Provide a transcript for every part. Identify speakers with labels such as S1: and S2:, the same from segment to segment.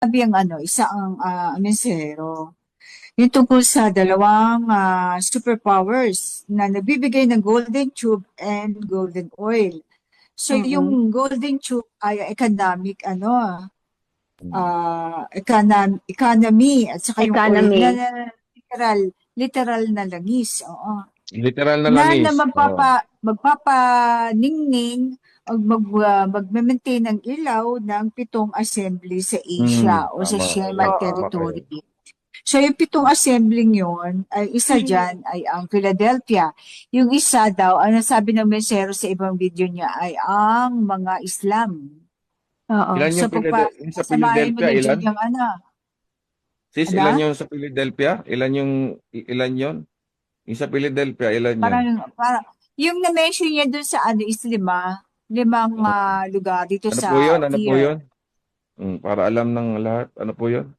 S1: Sabi ang isang mensahero. Yung tungkol sa dalawang superpowers na nagbibigay ng golden tube and golden oil. So
S2: Mm-mm.
S1: yung golden tube ay economic
S3: Mm.
S1: economy at saka yung oil na,
S2: Economy.
S1: literal literal na langis. Oo.
S3: Literal na
S1: Na
S3: langis. Oo.
S1: magpapaningning o magme-maintain ng ilaw ng 7 assembly sa Asia o sa
S3: Tama.
S1: Sherman
S3: Ayan,
S2: Oo.
S3: tama kayo.
S1: Territory. So yung 7 assembling yon ay isa dyan ay ang Philadelphia. Yung isa daw, ang nasabi ng mensero sa ibang video niya ay ang mga Islam.
S2: Oo.
S3: Ilan
S1: So
S3: yung yung sa
S1: pasamahin mo
S3: Philadelphia?
S1: na
S3: Ilan?
S1: dyan yung
S3: Sis, ilan
S1: ano?
S3: yung sa Philadelphia? Ilan yon? Yung sa Philadelphia, ilan yon?
S1: Parang, yung na-mention niya dun sa is limang lugar dito
S3: Ano po
S1: sa
S3: yun? Ano po
S1: pier.
S3: yun? Para alam ng lahat. Ano po yun?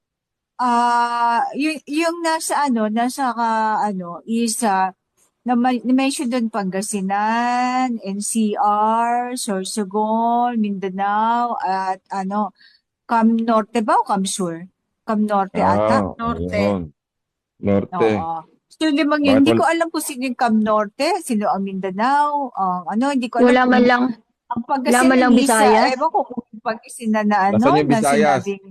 S1: Yung nasa is na-mention doon Pangasinan, NCR, Sorsogon, Mindanao, at Cam Norte ba o Cam Sur? Cam Norte ata.
S3: Ayun. Norte.
S1: Oo. So, limang yun.
S3: Bakit
S1: Hindi
S3: wala?
S1: ko alam kung sino yung Cam Norte, sino ang Mindanao, hindi ko alam
S2: Wala man
S1: kung
S2: lang,
S1: ang
S2: wala man
S1: Pangasinan
S2: lang
S1: is,
S2: Visayas.
S1: ewan ko kung yung Pangasinan na
S3: Nasaan yung
S1: na
S3: Visayas?
S1: sinabing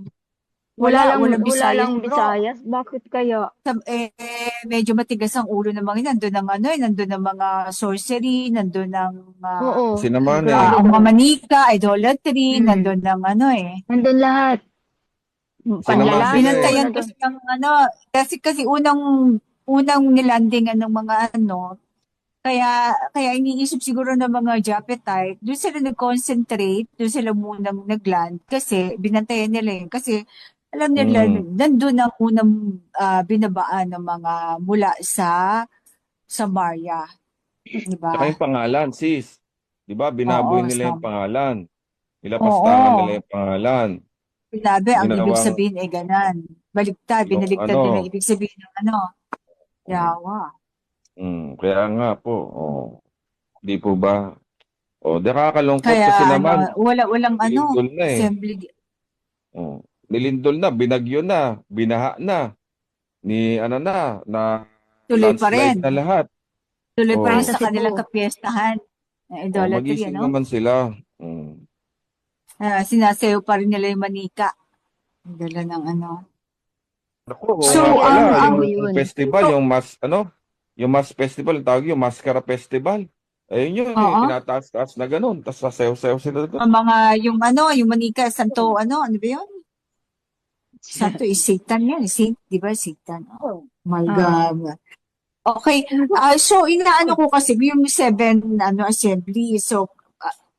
S1: walang
S2: Wala
S1: Bisaya.
S2: lang
S1: Bro,
S2: Visayas. Bakit kaya?
S1: medyo matigas ang ulo ng mga yun. Nandun ang nandun ang mga sorcery, nandun ang
S2: Oo.
S3: Kasi naman
S2: Grabe
S3: eh.
S1: ang mga
S2: talaga.
S1: manika, idolatry,
S2: Hmm.
S1: nandun ang
S2: Nandun lahat.
S3: Kasi naman sila
S2: Panlalaso,
S3: eh.
S1: binantayan
S2: nandun.
S1: kasi ng kasi unang nilandingan ng mga kaya iniisip siguro ng mga Japetite, doon sila nag-concentrate, doon sila munang nagland kasi binantayan nila yun. Kasi alam nila,
S3: Mm.
S1: nandun ang unang binabaan ng mga mula sa Maria.
S3: Tsaka
S1: Diba?
S3: yung pangalan, sis. Di ba? Binaboy
S1: Oo,
S3: nila yung pangalan. Nilapastangan nila
S1: oo.
S3: yung pangalan.
S1: Sinabi, ang ibig
S3: Ginawang
S1: sabihin ay ganan. Baliktad,
S3: yung
S1: binaligtad nila ang ibig sabihin ng
S3: mm,
S1: yawa.
S3: kaya nga po, di po ba? Nakakalungkot
S1: Kaya
S3: kasi naman,
S1: walang
S3: nilindol na eh.
S1: assembly.
S3: Nilindol na, binagyo na, binaha na, na
S1: Tuloy pa rin.
S3: landslide na lahat.
S1: Tuloy pa rin
S2: Sa
S1: sa kanilang
S2: Cebu.
S1: kapiestahan ng idolatry,
S3: Magising naman sila. Mm.
S1: Sinasayaw pa rin nila yung manika. Ang dala ng
S3: Naku, oo
S1: So,
S3: nga
S2: Ay,
S3: pala,
S2: alam
S3: yung
S2: ko yun.
S3: festival,
S1: so,
S3: yung mass festival, tawag yung Mascara Festival. Ayun yun, yung
S1: oo,
S3: tinataas-taas na ganun, tapos sasayaw-sayaw sila doon.
S1: ang mga, yung manika, santo, ano ba yun? Santo is Satan yan, Saint, di ba, Satan? Oh my
S2: Oo.
S1: God. Okay, so inaano ko kasi yung 7 assembly, so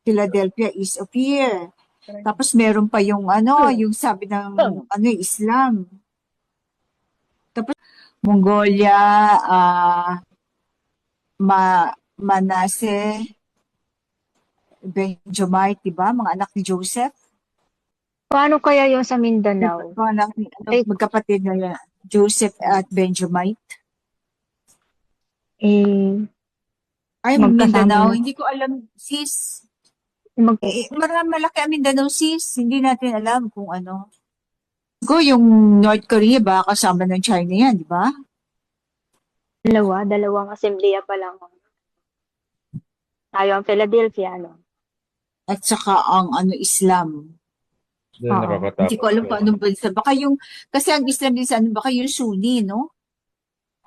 S1: Philadelphia is of here. Tapos meron pa yung yung sabi ng Islam. Tapos Mongolia, Manasseh, Benjamite, di ba? Mga anak ni Joseph.
S2: Paano kaya yung sa Mindanao?
S1: Mga anak ni,
S2: Ay,
S1: magkapatid na Joseph at Benjamite.
S2: eh,
S1: Ay,
S2: magkasama
S1: Mindanao,
S2: na.
S1: hindi ko alam, sis.
S2: Mag,
S1: Malaki ang Mindanao, sis. Hindi natin alam kung ano. Yung North Korea ba, kasama ng China yan, di ba?
S2: dalawang assembleya pa lang. Tayo ang Philadelphia, ano?
S1: At saka ang Islam.
S3: Yan,
S2: Oo.
S1: Hindi ko
S3: nakakatakot
S1: alam
S3: yun.
S1: kung anong bansa. Kasi ang Islam din sa baka yung Sunni, no?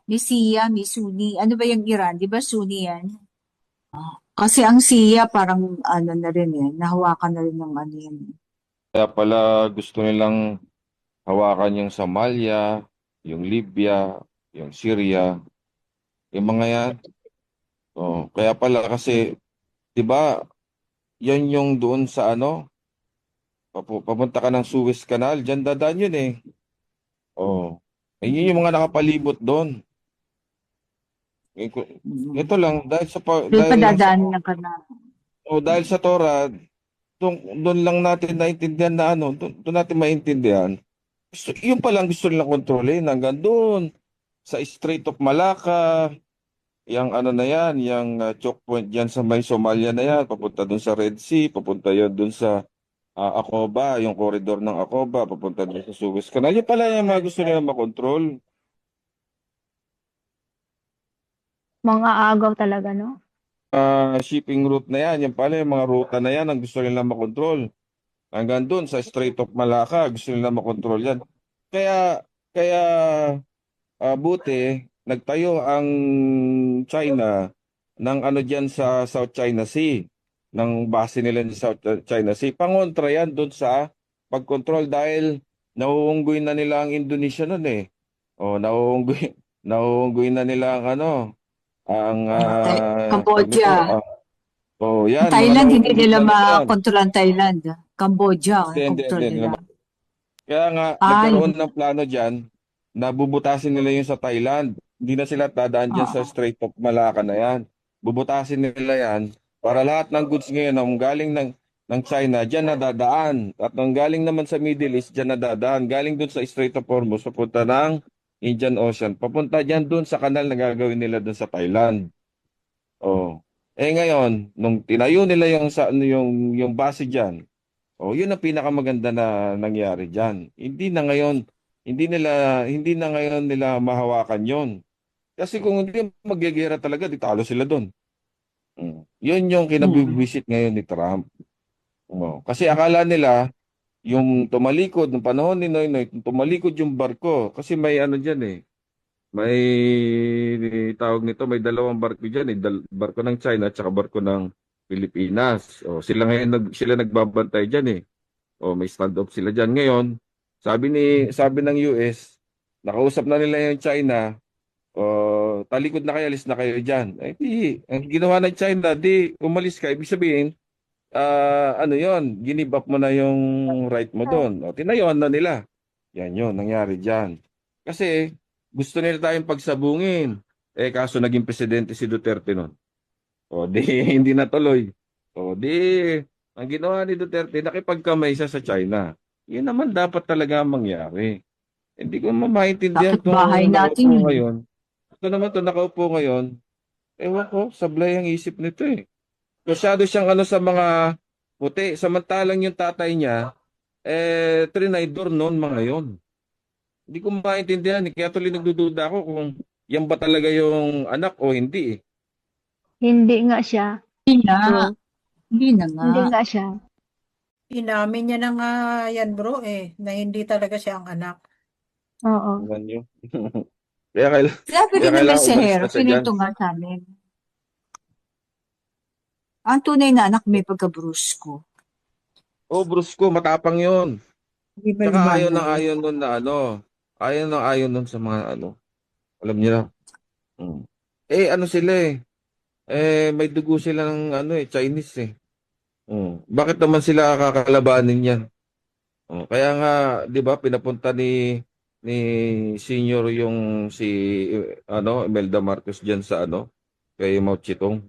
S1: May Shia, may Sunni. Ano ba yung Iran? Di ba Sunni yan? Kasi ang Shia parang na rin nahawakan na rin ng yan.
S3: Kaya pala gusto nilang hawakan yung Somalia, yung Libya, yung Syria, yung mga yan. Kaya pala kasi, di ba, yan yung doon sa papunta ka ng Suez Canal, dyan dadaan yun eh. Oh. Yun yung mga nakapalibot doon. Ito lang,
S1: Doon pa
S3: dahil lang sa,
S1: dadaanan ng kanal.
S3: dahil sa Torah, doon lang natin naintindihan na doon natin maintindihan. Yun pa lang gusto nilang kontrolin hanggang doon sa Strait of Malacca, yung na yan, yung choke point yan sa may Somalia na yan, papunta doon sa Red Sea, papunta yun doon sa Acoba, yung corridor ng Acoba, papunta doon sa Suez Canal. Yun pala yung mga gusto nila makontrol.
S2: Mga agaw talaga, no?
S3: Shipping route na yan, yan pala yung mga ruta na yan ang gusto nila makontrol. Hanggang doon sa Strait of Malacca, gusto nila makontrol yan. Kaya buti, nagtayo ang China ng ano diyan sa South China Sea, ng base nila sa South China Sea. Pangontra yan doon sa pagkontrol dahil nauunggoy na nila ang Indonesia noon eh. O nauunggoy na nila ang ano, ang tawag nito,
S1: Cambodia.
S3: yan, mga
S1: Thailand, hindi
S3: nauunggoy
S1: nila
S3: na nila yan.
S1: makontrol ang Thailand. Cambodia,
S3: Hindi, hindi,
S1: kontrol
S3: hindi.
S1: nila.
S3: Kaya nga,
S1: Ay,
S3: nagkaroon ng plano dyan na bubutasin nila yung sa Thailand. Hindi na sila dadaan dyan sa
S1: oo.
S3: Strait of Malacca na yan. Bubutasin nila yan para lahat ng goods ngayon na galing ng China, dyan na dadaan. At nang galing naman sa Middle East, dyan na dadaan. Galing dun sa Strait of Hormuz, papunta ng Indian Ocean. Papunta dyan dun sa kanal na gagawin nila dun sa Thailand. Oh. Ngayon, nung tinayo nila yung base dyan, yun ang pinakamaganda na nangyari diyan. Hindi na ngayon nila mahawakan 'yon. Kasi kung hindi magyegera talaga, di talo sila doon. Yun yung
S1: Mm.
S3: kinabibisit ngayon ni Trump. Kasi akala nila yung tumalikod ng panahon ni Noynoy, tumalikod yung barko kasi may ano diyan eh. May tawag nito, may dalawang barko diyan eh, barko ng China at saka barko ng Pilipinas. Sila ngayon sila nagbabantay diyan eh. May standoff sila diyan ngayon. Sabi ng US, nakausap na nila yung China, talikod na kayo, alis na kayo diyan. Di, ang ginawa ng China, di umalis ka, ibig sabihin, ano 'yon, ginib up mo na yung right mo doon. Tinayuan na nila. Yan 'yon, nangyari diyan. Kasi gusto nila tayong pagsabungin. Kaso naging presidente si Duterte noon. Di hindi natuloy. Di ang ginawa ni Duterte, nakipagkamay siya sa China. Yun naman dapat talaga ang mangyari. Hindi ko maintindihan
S1: Kapitbahay
S3: itong
S1: natin
S3: nakaupo
S1: eh.
S3: ngayon. Ito naman itong nakaupo ngayon, ewan ko, sablay ang isip nito eh. Masyado siyang ano sa mga puti. Samantalang yung tatay niya, trinidor noon mga yon. Hindi ko maintindihan. Kaya tuloy nagdududa ako kung yan ba talaga yung anak o hindi eh.
S2: Hindi nga siya,
S1: Hindi na,
S2: bro.
S1: hindi na nga.
S2: Hindi nga siya.
S4: Inamin niya na nga yan bro na hindi talaga siya ang anak.
S2: Oo.
S3: Tingnan nyo. Kaya kailangan,
S1: Sabi
S3: kaya
S1: rin ng
S3: kailangan umalis
S1: mensahero,
S3: na siya dyan.
S1: kinuwento nga sa amin. Ang tunay na anak may pagka-brusko.
S3: Brusko, matapang yun.
S1: Hindi ba
S3: Tsaka ayaw ng
S1: lumanay?
S3: ayaw nun na ano. Ayaw ng ayaw nun sa mga ano. Alam niyo na. Mm. Ano sila eh. May dugo sila ng ano Chinese eh. Bakit naman sila kakalabanin yan? Kaya nga, di ba, pinapunta ni senior yung si Imelda Marcos diyan sa ano, kay Mao Zedong.